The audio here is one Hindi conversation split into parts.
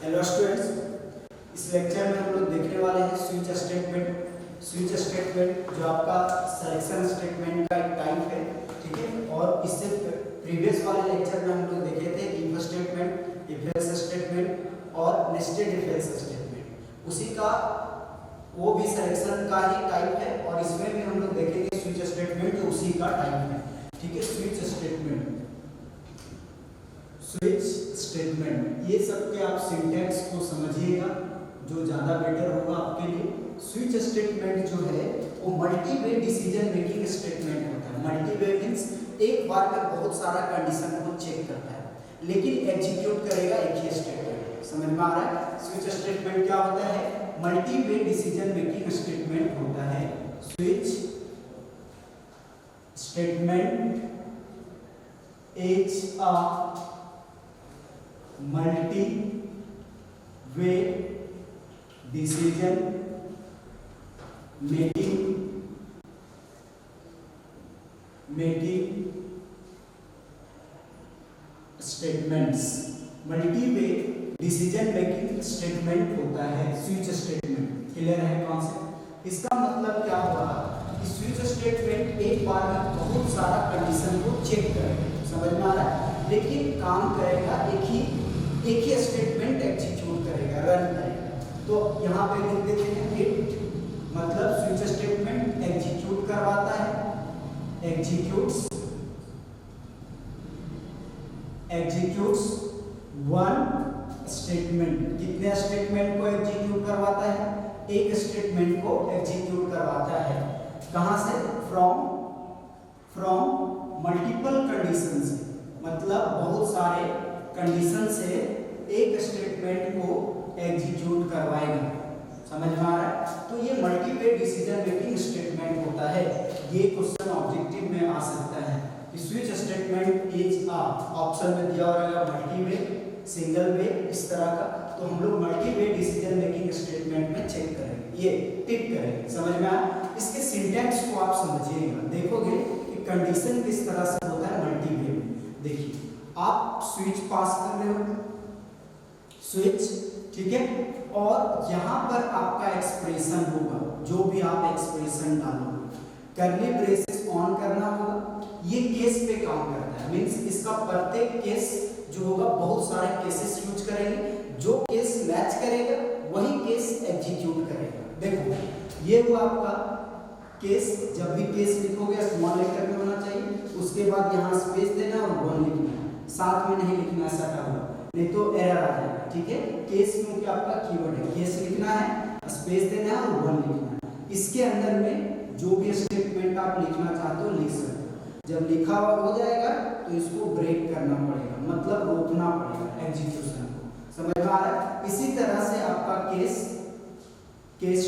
हेलो स्टूडेंट्स, इस लेक्चर में हम लोग देखने वाले हैं स्विच स्टेटमेंट। स्विच स्टेटमेंट जो आपका सिलेक्शन स्टेटमेंट का एक टाइप है, ठीक है। और इससे प्रीवियस वाले लेक्चर में हम लोग देखे थे if statement, if else statement और नेस्टेड इफ एल्स स्टेटमेंट। उसी का वो भी सिलेक्शन का ही टाइप है और इसमें भी हम लोग देखेंगे स्विच स्टेटमेंट जो उसी का टाइप है, ठीक है। स्विच स्टेटमेंट, स्विच स्टेटमेंट, ये सब के आप सिंटैक्स को समझिएगा जो ज़्यादा बेटर होगा आपके लिए। स्विच स्टेटमेंट जो है वो मल्टी वे डिसीजन मेकिंग स्टेटमेंट होता है। मल्टी वे मीन्स एक बार में बहुत सारा कंडीशन को चेक करता है, लेकिन एग्जीक्यूट करेगा एक ही स्टेटमेंट। समझ में आ रहा है? स्विच स्टेटमेंट क्या होता है? मल्टी वे डिसीजन मेकिंग स्टेटमेंट होता है। Switch statement is a multi way decision making statements. Multi way decision making statement होता है स्विच स्टेटमेंट। क्लियर है कॉन्सेप्ट? इसका मतलब क्या हुआ कि स्विच स्टेटमेंट एक बार में बहुत सारा कंडीशन को चेक करेगा। समझ में आ रहा है? लेकिन काम करेगा एक ही स्टेटमेंट एग्जीक्यूट करेगा, रन करेगा। तो यहाँ पे लिख देते हैं इट, मतलब स्विच स्टेटमेंट एग्जीक्यूट करवाता है, एग्जीक्यूट्स वन स्टेटमेंट। कितने स्टेटमेंट को एग्जीक्यूट करवाता है? एक स्टेटमेंट को एग्जीक्यूट करवाता है। कहां से? फ्रॉम मल्टीपल कंडीशन से, मतलब बहुत सारे कंडीशन से एक स्टेटमेंट को एग्जीक्यूट करवाएगा। समझ में आ रहा है? तो ये मल्टी वे डिसीजन मेकिंग स्टेटमेंट होता है। ये क्वेश्चन ऑब्जेक्टिव में आ सकता है। Switch statement is a, option में दिया रहेगा मल्टी वे, सिंगल वे, इस तरह का। तो हम लोग मल्टी वे डिसीजन मेकिंग स्टेटमेंट में चेक करेंगे, ये टिक करेंगे। समझ में आया? इसके सिंटैक्स को आप समझिएगा, देखोगे कि कंडीशन किस तरह से होता है मल्टी वे में। देखिए, आप स्विच पास कर रहे हो, स्विच, ठीक है, और यहाँ पर आपका एक्सप्रेशन होगा, जो भी आप एक्सप्रेशन डालोगे, कर्ली ब्रेसेस ऑन करना होगा। ये केस पे काम करता है, मींस इसका प्रत्येक केस जो होगा, बहुत सारे केसेस यूज करेंगे। जो केस मैच करेगा वही केस एग्जीक्यूट करेगा। देखो, ये हुआ आपका केस। जब भी केस लिखोगे स्मॉल लेटर में होना चाहिए, उसके बाद यहाँ स्पेस देना और वन लिखना है, साथ में नहीं लिखना है सटा हुआ, नहीं तो एरर आ जाएगा, ठीक है। केस क्योंकि आपका कीवर्ड है, केस लिखना है, स्पेस देना है और वन लिखना है। इसके अंदर में जो भी स्टेटमेंट आप लिखना चाहते हो लिख सकते हो। जब लिखा हुआ हो जाएगा तो इसको ब्रेक करना पड़ेगा, मतलब रोकना पड़ेगा एग्जीक्यूशन को। समझ में आ रहा है? इसी तरह से आपका केस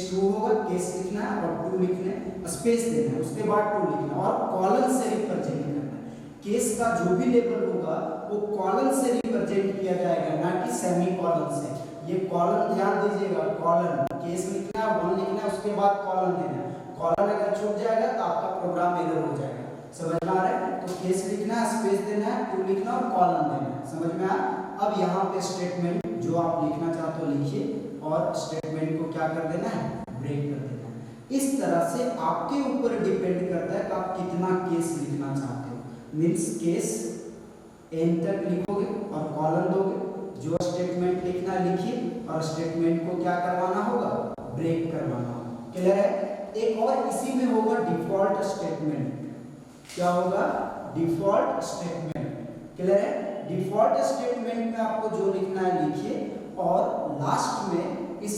2 होगा, केस लिखना है और 2 लिखना है, स्पेस देना है, उसके बाद 2 लिखना है और कॉलन से रिप्रेजेंट करना है। केस का जो भी लेवल होगा वो कॉलन से रिप्रेजेंट किया जाएगा, ना कि सेमी कॉलन से। ये कॉलन ध्यान दीजिएगा, कॉलन, केस लिखना है, 1 लिखना है, उसके बाद कॉलन देना है। कॉलन अगर छूट जाएगा तो आपका प्रोग्राम एरर हो जाएगा। समझ में आ रहा है? तो केस लिखना है, स्पेस देना है, 2 लिखना और कॉलन देना है। समझ में आया? अब यहाँ पे स्टेटमेंट जो आप लिखना चाहते हो लिखिए और स्टेटमेंट को क्या कर देना है? ब्रेक कर देना है। इस तरह से आपके ऊपर डिपेंड करता है कि आप कितना केस लिखना चाहते हो। मीन्स केस एन तक लिखोगे और कॉलन दोगे। जो स्टेटमेंट लिखना लिखिए और स्टेटमेंट को क्या करवाना होगा? ब्रेक करवाना होगा। क्लियर है? एक और इसी में होगा डिफॉल्ट स्टेटमेंट। क्या होगा? Default statement. क्लियर है? डिफॉल्ट स्टेटमेंट में आपको जो लिखना है लिखिए और लास्ट में इस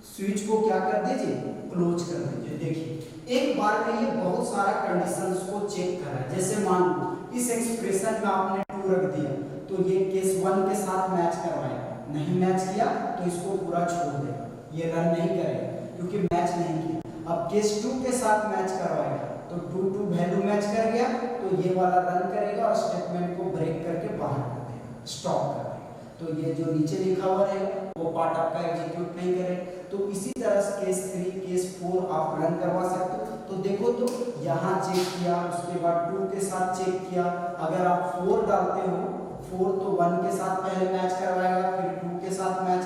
स्विच को क्या कर दीजिए? क्लोज कर दीजिए। देखिए, एक बार में ये बहुत सारा कंडीशंस को चेक कर रहा है। जैसे मान लो इस एक्सप्रेशन में आपने 2 रख दिया, तो ये केस 1 के साथ मैच करवाएगा, नहीं मैच किया तो इसको पूरा छोड़ देगा, ये रन नहीं करेगा क्योंकि मैच नहीं किया। अब केस 2 के साथ मैच करवाएगा तो 2 वैल्यू मैच कर गया तो ये वाला रन करेगा और स्टेटमेंट को ब्रेक करके बाहर कर देगा, स्टॉप कर देगा। तो ये जो नीचे लिखा हुआ रहेगा वो पार्ट आपका एग्जीक्यूट नहीं करेगा। तो इसी तरह से केस 3, केस 4 आप रन करवा सकते हो। तो देखो, तो यहाँ चेक किया, उसके बाद 2 के साथ चेक किया। अगर आप 4 डालते हो, 4 तो 1 के साथ पहले मैच करवाएगा, फिर 2 के साथ मैच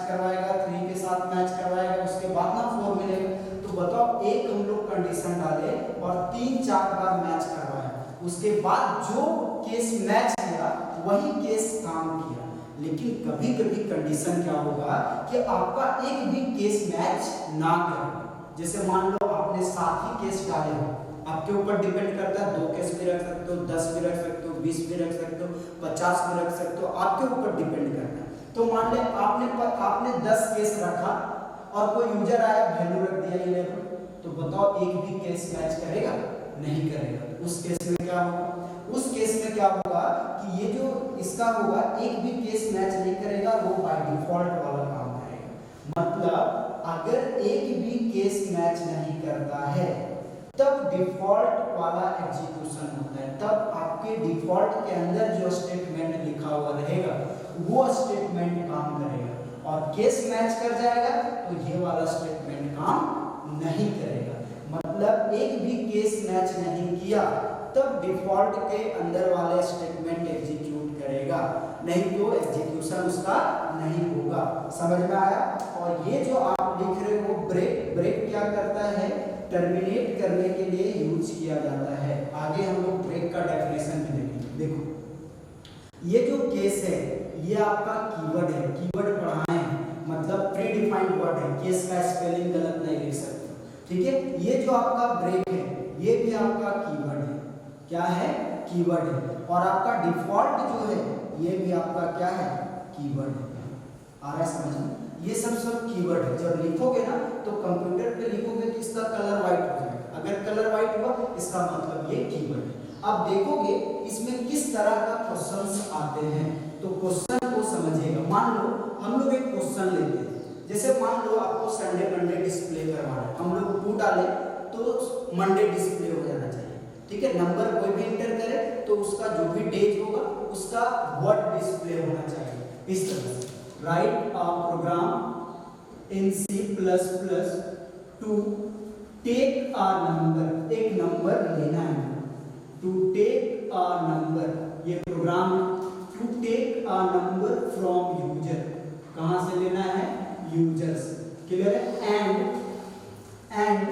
उसके बाद जो केस मैच किया वही केस काम किया। लेकिन कभी कभी कंडीशन क्या होगा कि आपका एक भी केस मैच ना करे। जैसे मान लो आपने 7 ही केस डाले हो, आपके ऊपर डिपेंड करता है, 2 केस भी रख सकते हो, 10 भी रख सकते हो, 20 भी रख सकते हो, 50 भी रख सकते हो, आपके ऊपर डिपेंड करता है। तो मान ले आपने 10 केस रखा और कोई यूजर आया वैल्यू रख दिया 11, तो बताओ एक भी केस मैच करेगा? नहीं करेगा। उस केस में क्या होगा? उस केस में क्या होगा कि ये जो इसका होगा एक भी केस मैच नहीं करेगा, वो बाय डिफॉल्ट वाला काम करेगा। मतलब अगर एक भी केस मैच नहीं करता है तब डिफॉल्ट वाला एग्जीक्यूशन होता है, तब आपके डिफॉल्ट के अंदर जो स्टेटमेंट लिखा हुआ रहेगा वो स्टेटमेंट काम करेगा। और केस मैच कर जाएगा तो ये वाला स्टेटमेंट काम नहीं करेगा। मतलब एक भी केस मैच नहीं किया तब डिफॉल्ट के अंदर वाले स्टेटमेंट एग्जीक्यूट करेगा, नहीं तो एग्जीक्यूशन उसका नहीं होगा। समझ में आया? और ये जो आप लिख रहे हो ब्रेक क्या करता है? टर्मिनेट करने के लिए यूज किया जाता है। आगे हम लोग ब्रेक का डेफिनेशन भी देखेंगे। देखो ये जो केस है ये आपका कीवर्ड है, कीवर्ड पढ़ाए हैं, मतलब प्री डिफाइंड वर्ड है, केस का स्पेलिंग गलत नहीं लिख सकते। ठीक है, ये जो आपका ब्रेक है ये भी आपका कीवर्ड है। क्या है? कीवर्ड है। और आपका डिफॉल्ट जो है ये भी आपका क्या है? कीवर्ड है। आ रहा है समझ में? ये सब कीवर्ड है। जब लिखोगे ना तो कंप्यूटर पे लिखोगे तो इसका कलर व्हाइट हो जाएगा। अगर कलर व्हाइट हुआ इसका मतलब ये कीवर्ड है। अब देखोगे इसमें किस तरह का क्वेश्चंस आते हैं, तो क्वेश्चन को समझिएगा। मान लो हम लोग एक क्वेश्चन लेते हैं, जैसे मान लो आपको संडे मंडे डिस्प्ले करवाना है, हम लोग 2 डाले तो मंडे डिस्प्ले हो जाना चाहिए। ठीक है, नंबर कोई भी इंटर करे तो उसका जो भी डेज होगा उसका वर्ड डिस्प्ले होना चाहिए। इस तरह से write a program in C++ to take a number, एक नंबर लेना है, टू टेक अ नंबर, ये program to take a number from user, कहां से लेना है? यूजर्स। क्लियर है? And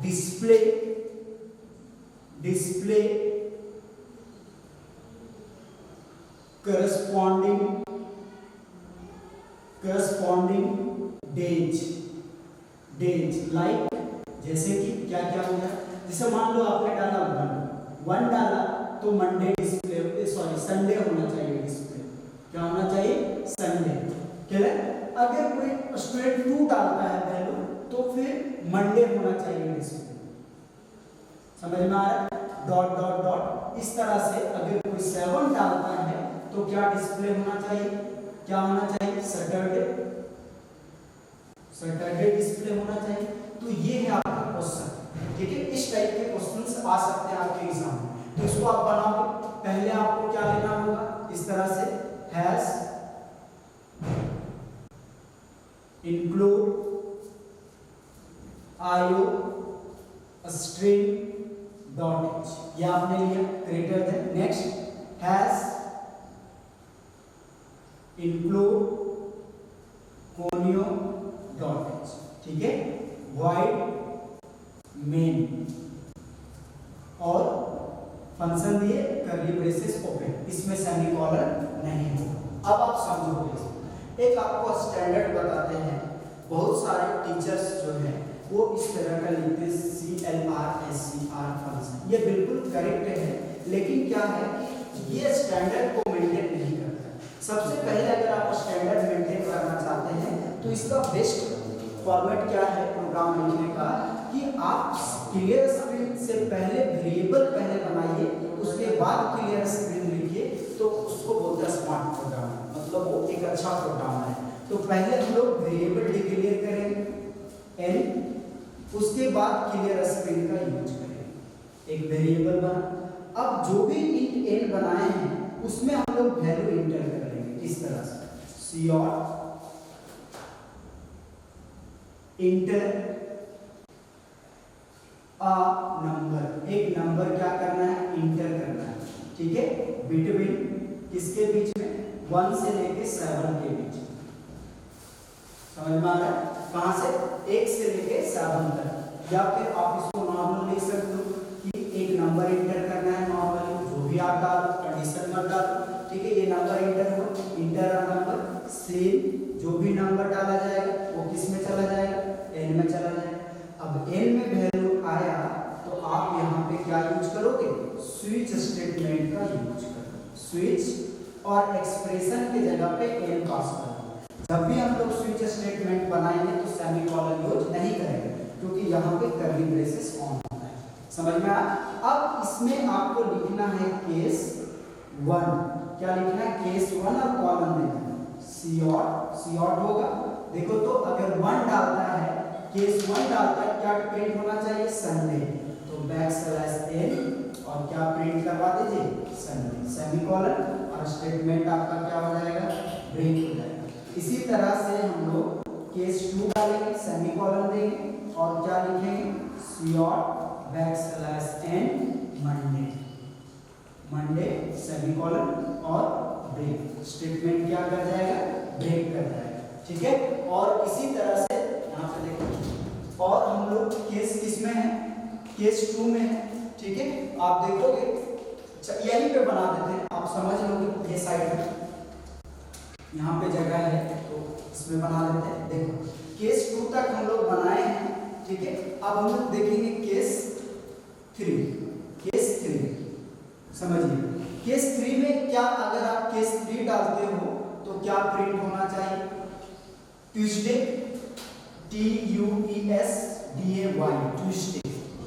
display corresponding days like, जैसे कि क्या क्या हो गया, जैसे मान लो आपने डाला 1 डाला तो मंडे डिस्प्ले, सॉरी संडे होना चाहिए डिस्प्ले। क्या होना चाहिए? संडे। क्लियर? अगर कोई स्टूडेंट 2 डालता है वैल्यू तो फिर मंडे होना चाहिए डिस्प्ले। समझ में आ रहा है? डॉट डॉट डॉट इस तरह से अगर कोई 7 डालता है तो क्या डिस्प्ले होना चाहिए? क्या होना चाहिए? सैटरडे डिस्प्ले होना चाहिए। तो ये है आपका क्वेश्चन। ठीक है, इस टाइप के क्वेश्चंस आ सकते हैं आपके एग्जाम में, तो इसको आप बनाओगे। पहले आपको क्या लेना होगा? इस तरह से hash include IO string dot h, ये आपने लिया greater than. Next hash include conio dot h। ठीक है, void मेन और फंक्शन दिए कर्ली ब्रेसेस ओपन, इसमें सेमीकोलन नहीं होगा। अब आप समझोगे, एक आपको स्टैंडर्ड बताते हैं, बहुत सारे टीचर्स जो हैं वो इस तरह का लिखते हैं CLR फंक्शन। ये बिल्कुल करेक्ट है, लेकिन क्या है कि ये स्टैंडर्ड को मेंटेन नहीं करता। सबसे पहले अगर आप स्टैंडर्ड मेंटेन करना चाहते हैं तो इसका बेस्ट फॉर्मेट क्या है प्रोग्राम लिखने का, कि आप क्लियर स्क्रीन से पहले वेरिएबल पहले बनाइए, उसके बाद क्लियर स्क्रीन लिखिए, तो उसको बोलते हैं स्मार्ट प्रोग्राम, मतलब वो एक अच्छा प्रोग्राम है। तो पहले हम लोग वेरिएबल डिक्लेयर करेंगे n, उसके बाद क्लियर स्क्रीन का यूज करेंगे। एक वेरिएबल बना, अब जो भी इंट n बनाए हैं उसमें हम लोग वैल्यू इंटर कर लेंगे इस तरह से, cout इंटर अ नंबर, एक नंबर क्या करना है? इंटर करना है। ठीक है, बिटवीन किसके बीच में? 1 से लेके 7 के बीच। समझ में आ रहा है? कहां से? 1 से लेके 7 तक। या फिर आप इसको नॉर्मल लिख सकते हो कि एक नंबर इंटर करना है नॉर्मली, डालो, ठीक है। ये नंबर इंटर हुआ, इंटर नंबर सेम, जो भी नंबर डाला जाएगा वो किस में चला जाएगा, n में चला जाएगा। अब n में वैल्यू आया तो आप यहाँ पे क्या यूज करोगे, स्विच स्टेटमेंट का यूज करोगे। स्विच और एक्सप्रेशन के जगह पे n पास करोगे। जब भी हम लोग स्विच स्टेटमेंट बनाएंगे तो सेमीकोलन यूज नहीं करेंगे, क्योंकि यहाँ पे कर्ली ब्रेसेस ऑन होता है। समझ में आया। अब इसमें आपको लिखना है केस 1, क्या लिखना है, केस 1 और कॉलन देना है, सी ऑट होगा। देखो तो अगर 1 डालता है, केस 1 डालता है, क्या प्रिंट होना चाहिए, संडे, तो बैक स्लैश n और क्या प्रिंट करवा दीजिए, संडे, सेमीकोलन, और स्टेटमेंट आपका क्या हो जाएगा, ब्रेक हो जाएगा। इसी तरह से हम लोग केस 2 डालेंगे, सेमीकोलन देंगे और क्या लिखेंगे, cout backslash n Monday, Monday semicolon और ब्रेक, स्टेटमेंट क्या कर जाएगा, ब्रेक कर जाएगा, ठीक है। और इसी तरह से यहाँ पे देखो, और हम लोग केस किसमें है, केस 2 में है, ठीक है। आप देखोगे, यहीं पे बना देते हैं, आप समझ लोगे, ये साइड में यहाँ पे जगह है तो इसमें बना देते हैं। देखो केस 2 तक हम लोग बनाए हैं, ठीक है। अब हम लोग देखेंगे केस 3, केस 3 समझिए। केस 3 में क्या, अगर आप केस 3 डालते हो तो क्या प्रिंट होना चाहिए, ट्यूसडे, TUESDAY, ट्यूसडे,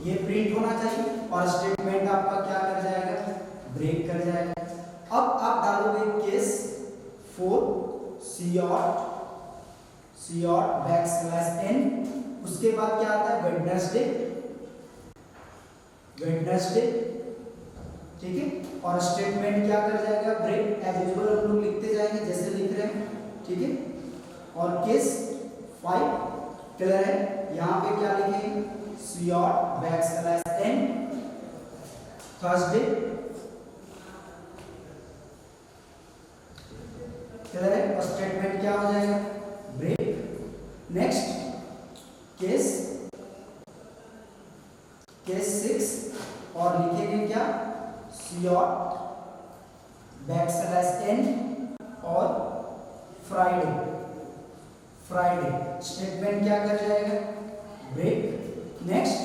ये प्रिंट होना चाहिए, और स्टेटमेंट आपका क्या कर जाएगा, ब्रेक कर जाएगा। अब आप डालोगे केस 4, सी ऑट बैक स्लैश n, उसके बाद क्या आता है, वेडनेसडे, वेडनेसडे, ठीक है। और स्टेटमेंट क्या कर जाएगा, ब्रेक, एज यूजुअल हम लोग लिखते जाएंगे जैसे लिख रहे हैं, ठीक है। और केस 5 क्लियर है, यहाँ पे क्या लिखेंगे, cout backslash n, Thursday, clear है, और स्टेटमेंट क्या हो जाएगा, ब्रेक। नेक्स्ट केस 6 और लिखेंगे क्या, सी ऑट बैक स्लैश n और फ्राइडे, फ्राइडे, स्टेटमेंट क्या कर जाएगा, ब्रेक। नेक्स्ट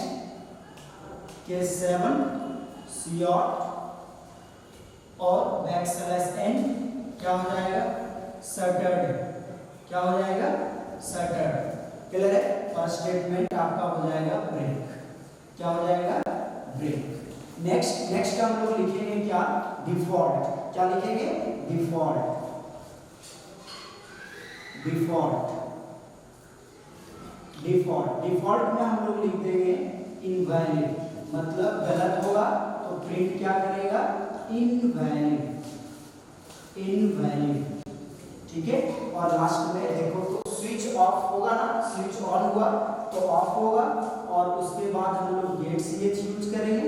केस 7, सी ऑट और बैक स्लैश n, क्या हो जाएगा, सैटरडे, क्या हो जाएगा, सैटरडे, क्लियर है। और स्टेटमेंट आपका हो जाएगा ब्रेक, क्या हो जाएगा, ब्रेक। नेक्स्ट हम लोग लिखेंगे क्या, डिफॉल्ट, क्या लिखेंगे, डिफॉल्ट, डिफॉल्ट, डिफॉल्ट, डिफॉल्ट में हम लोग लिख देंगे इनवैलिड, मतलब गलत होगा तो प्रिंट क्या करेगा, इनवैलिड, इनवैलिड, ठीक है। और लास्ट में देखो तो स्विच ऑफ होगा ना, स्विच ऑन हुआ तो ऑफ होगा, और उसके बाद हम लोग गेट ch यूज करेंगे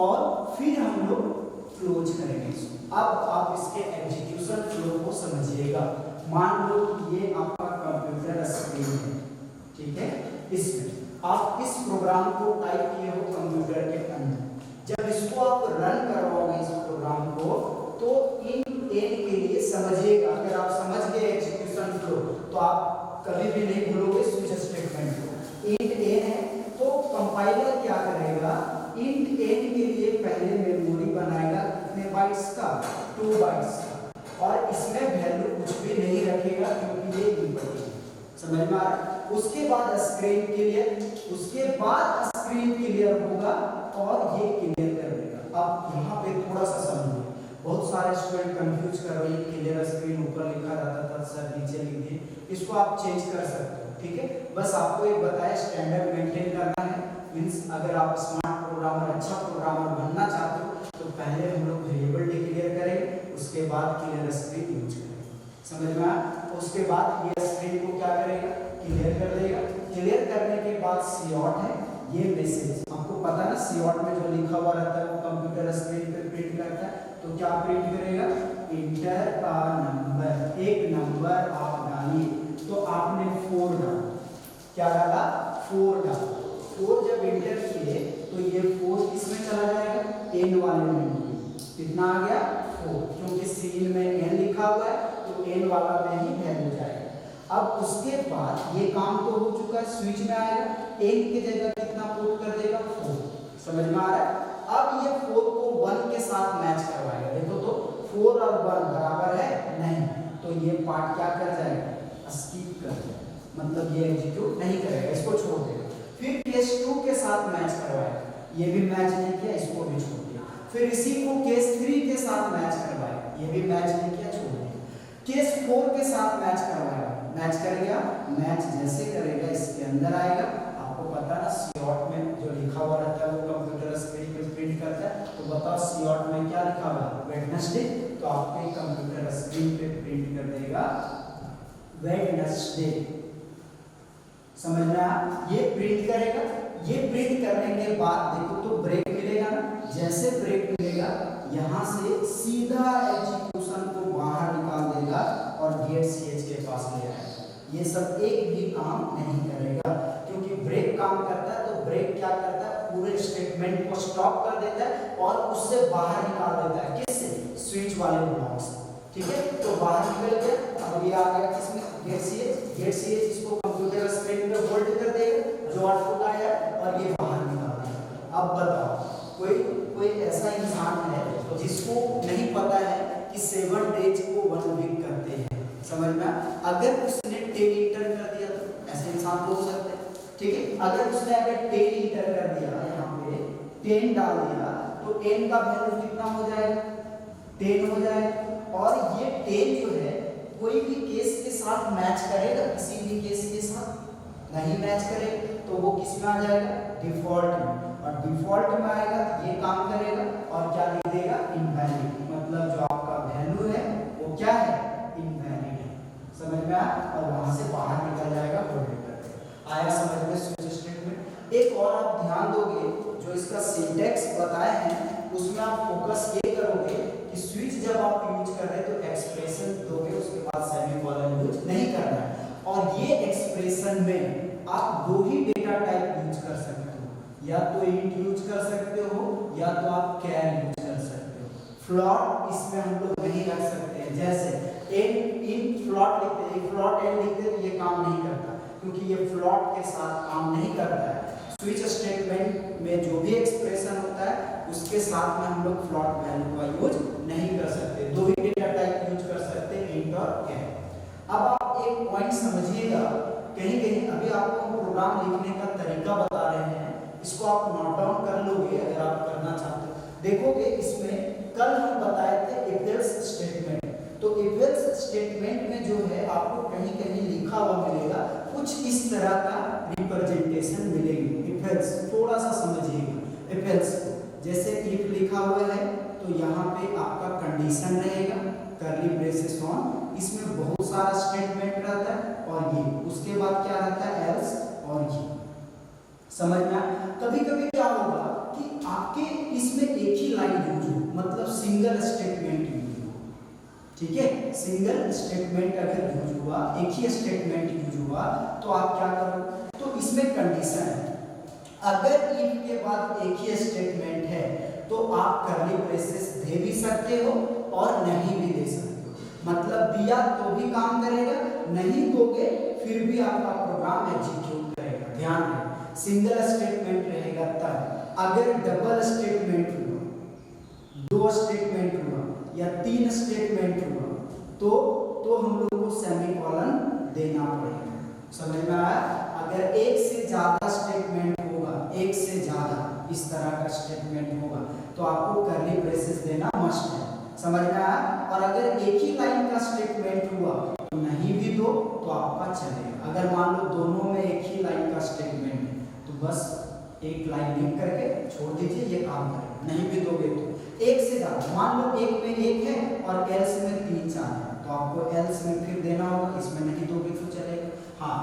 और फिर हम लोग क्लोज करेंगे इसको। अब आप इसके एग्जीक्यूशन फ्लो को समझिएगा। मान लो ये आपका कंप्यूटर स्क्रीन है, ठीक है। इसमें आप इस प्रोग्राम को टाइप किए हो कंप्यूटर के अंदर, जब इसको आप रन करवाओगे इस प्रोग्राम को, तो इन n के लिए समझिएगा, अगर आप समझ गए एग्जीक्यूशन फ्लो तो आप कभी भी नहीं भूलोगे स्विच स्टेटमेंट को। इंट n है तो कंपाइलर क्या करेगा, इंट n के लिए पहले मेमोरी बनाएगा कितने बाइट्स का, 2 बाइट्स का, और इसमें वैल्यू कुछ भी नहीं रखेगा क्योंकि ये इंपॉर्टेंट है, समझ में आ रहा है। उसके बाद स्क्रीन क्लियर, उसके बाद स्क्रीन क्लियर होगा और ये क्लियर कर देगा। अब यहाँ पे थोड़ा सा समझो, बहुत सारे स्टूडेंट कंफ्यूज कर रहे हैं, क्लियर स्क्रीन ऊपर लिखा रहता था सर नीचे लिख दिए, इसको आप चेंज कर सकते हो, ठीक है। बस आपको एक बताया स्टैंडर्ड मेंटेन करना है, मींस अगर आप स्मार्ट प्रोग्रामर, अच्छा प्रोग्रामर बनना चाहते हो तो पहले हम लोग वेरिएबल डिक्लेयर करें, उसके बाद क्लियर स्क्रीन यूज करें, समझ में आया। उसके बाद ये स्क्रीन को क्या करेगा, क्लियर कर देगा। क्लियर करने के बाद सी ऑट है, ये मैसेज आपको पता ना, सी ऑट में जो लिखा हुआ रहता है वो कंप्यूटर स्क्रीन पे प्रिंट करता है, तो क्या प्रिंट करेगा, इंटर का नंबर, एक नंबर आप डालिए, तो आपने 4 डाला, क्या डाला, 4 डाला, 4 जब इंटर किए तो ये 4 किसमें चला जाएगा, n वाले में, कितना आ गया, 4, क्योंकि सीन में n लिखा हुआ है तो n वाला में ही वैल्यू जाएगा। अब उसके बाद ये काम तो हो चुका है, स्विच में आएगा, n की जगह कितना पुट कर देगा 4, समझ में आ रहा है। अब ये 4 को 1 के साथ मैच करवाएगा, देखो तो 4 और 1 बराबर है नहीं, तो ये पार्ट क्या कर जाएगा, स्किप कर जाएगा, मतलब ये एग्जीक्यूट नहीं करेगा, इसको छोड़ देगा। फिर केस 2 के साथ मैच करवाएगा, ये भी मैच नहीं किया, इसको भी छोड़ दिया। फिर इसी को केस 3 के साथ मैच करवाएगा, ये भी मैच नहीं किया, छोड़ दिया। केस 4 के साथ मैच करवाएगा, मैच कर गया, मैच जैसे करेगा इसके अंदर आएगा। आपको पता है सीऑट में जो लिखा हुआ रहता है वो कंप्यूटर स्क्रीन पे प्रिंट करता है, तो बताओ सीऑट में क्या लिखा हुआ है, वेडनेसडे, तो आपके कंप्यूटर स्क्रीन पे प्रिंट कर देगा वेडनेसडे, समझ में आया। ये प्रिंट करेगा, ये प्रिंट करने के बाद देखो तो ब्रेक मिलेगा ना, जैसे ब्रेक मिलेगा यहाँ से सीधा एग्जीक्यूशन को बाहर निकाल देगा और गेट सीएच के पास ले आएगा। ये सब एक भी काम नहीं करेगा, क्योंकि ब्रेक काम करता है तो ब्रेक क्या करता है, पूरे स्टेटमेंट को स्टॉप कर देता है और उससे बाहर निकाल देता है, किससे, स्विच वाले ब्लॉक से, ठीक है। तो बाहर निकल गया, अब ये आ गया किसमें, गेट सीएच, गेट सीएच इसको कंप्यूटर स्क्रीन पे होल्ड कर देगा जो आउटपुट आया और ये बाहर निकाल देगा। अब बताओ कोई ऐसा इंसान है जिसको नहीं पता है कि 7 डेज को 1 वीक करते हैं, समझ में, अगर उसने 10 इंटर कर दिया तो ऐसे इंसान हो सकते हैं, ठीक है। अगर उसने अगर 10 इंटर कर दिया, यहाँ पे 10 डाल दिया तो n का वैल्यू कितना हो जाएगा, 10 हो जाएगा। और ये 10 जो है कोई भी केस के साथ मैच करेगा, किसी भी केस के साथ नहीं मैच करेगा तो वो किस में आ जाएगा, डिफॉल्ट में, और डिफॉल्ट में आएगा तो ये काम करेगा और क्या लिख देगा, इनवैलिड, मतलब जो आपका वैल्यू है वो क्या है, इनवैलिड है, समझ में आया, और वहां से बाहर निकल जाएगा, होल्ड कर देगा। आया समझ में स्विच स्टेटमेंट। एक और आप ध्यान दोगे, जो इसका सिंटैक्स बताए हैं उसमें आप फोकस ये करोगे कि स्विच जब आप यूज कर रहे हो तो एक्सप्रेशन दोगे, उसके बाद सेमीकोलन यूज नहीं करना है। और ये एक्सप्रेशन में आप दो ही डेटा टाइप यूज कर सकते हो, या तो इंट यूज कर सकते हो या तो आप कैर यूज कर सकते हो। फ्लॉट इसमें हम लोग नहीं रख सकते हैं, जैसे इन फ्लॉट लिखते हैं, फ्लॉट एन लिखते हैं तो ये काम नहीं करता, क्योंकि ये फ्लॉट के साथ काम नहीं करता है। स्विच स्टेटमेंट में जो भी एक्सप्रेशन होता है उसके साथ में हम लोग फ्लॉट वैल्यू का यूज नहीं कर सकते, दो ही डेटा टाइप यूज कर सकते हैं, इंट और कैर। अब आप एक पॉइंट समझिएगा, कहीं कहीं अभी आपको हम प्रोग्राम लिखने का तरीका बता रहे हैं, इसको आप नोट डाउन कर लोगे अगर आप करना चाहते हो। देखोगे इसमें कल हम बताए थे इफ एल्स स्टेटमेंट, तो इफ एल्स स्टेटमेंट में जो है आपको कहीं कहीं लिखा हुआ मिलेगा, कुछ इस तरह का रिप्रेजेंटेशन मिलेगी। इफ एल्स थोड़ा सा समझिएगा, इफ एल्स जैसे इफ लिखा हुआ है तो यहाँ पे आपका कंडीशन रहेगा, कर्ली ब्रेसेस ऑन, इसमें बहुत सारा स्टेटमेंट रहता है, और ये उसके बाद क्या रहता है, एल्स और ये, समझ में। कभी कभी क्या होगा कि आपके इसमें एक ही लाइन यूज हो, मतलब सिंगल स्टेटमेंट यूज हो, ठीक है, सिंगल स्टेटमेंट अगर यूज हुआ, एक ही स्टेटमेंट यूज हुआ, तो आप क्या करोगे, तो इसमें कंडीशन है, अगर इफ के बाद एक ही स्टेटमेंट है तो आप कर्ली ब्रेसेस दे भी सकते हो और नहीं भी दे सकते हो, मतलब दिया तो भी काम करेगा, नहीं दोगे फिर भी आपका प्रोग्राम एग्जीक्यूट करेगा। ध्यान रखें, सिंगल स्टेटमेंट रहेगा तब, अगर डबल स्टेटमेंट हुआ, 2 स्टेटमेंट हुआ या 3 स्टेटमेंट हुआ तो हम लोग को सेमीकोलन देना पड़ेगा, समझ में आया। अगर एक से ज्यादा स्टेटमेंट होगा, एक से ज्यादा इस तरह का स्टेटमेंट होगा तो आपको कर्ली ब्रेसेस देना मस्ट है, समझ में आया। और अगर एक ही लाइन का स्टेटमेंट हुआ तो नहीं भी दो तो आपका चलेगा। अगर मान लो दोनों में एक ही लाइन का स्टेटमेंट है तो बस एक लाइन लिख करके छोड़ दीजिए, ये काम करेगा। नहीं भी दोगे तो एक से ज्यादा, मान लो एक में एक है और एल्स में 3-4 है तो आपको एल्स में फिर देना होगा, इसमें नहीं दोगे तो चलेगा। हाँ,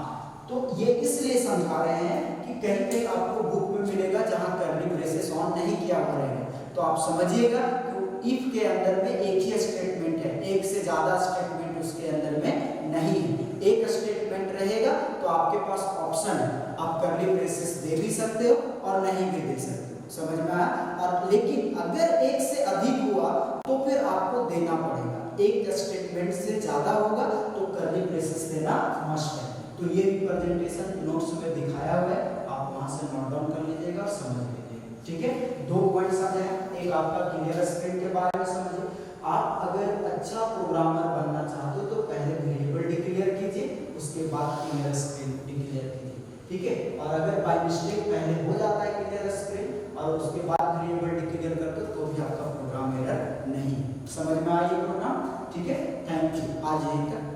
तो ये इसलिए समझा रहे हैं कि कहीं कहीं आपको बुक में मिलेगा जहां कर्ली ब्रेसेस ऑन नहीं किया हुआ रहेगा, तो आप समझिएगा कि इफ के अंदर में एक ही स्टेटमेंट है, एक से ज्यादा स्टेटमेंट उसके अंदर में नहीं है, एक स्टेटमेंट रहेगा तो आपके पास ऑप्शन है, आप कर्ली ब्रेसेस दे भी सकते हो और नहीं भी दे सकते हो, समझ में आया। और लेकिन अगर एक से अधिक हुआ तो फिर आपको देना पड़ेगा। एक स्टेटमेंट से ज्यादा होगा तो कर्ली ब्रेसेस देना मस्ट है। तो ये रिप्रेजेंटेशन नोट्स में दिखाया हुआ है, आप वहां से नोट डाउन कर लीजिएगा और समझ लीजिएगा। ठीक है, 2 पॉइंट समझे हैं। एक आपका क्लियर स्क्रीन के बारे में समझिए। आप अगर अच्छा प्रोग्रामर बनना चाहते हो तो पहले वेरिएबल डिक्लेयर कीजिए, उसके बाद क्लियर स्क्रीन डिक्लेयर कीजिए। ठीक है, और अगर बाय मिस्टेक पहले हो जाता है क्लियर स्क्रीन और उसके बाद वेरिएबल डिक्लेयर करते हो तो भी आपका प्रोग्राम एरर नहीं। समझ में आया ये प्रोग्राम? ठीक है, थैंक यू। आज यहीं तक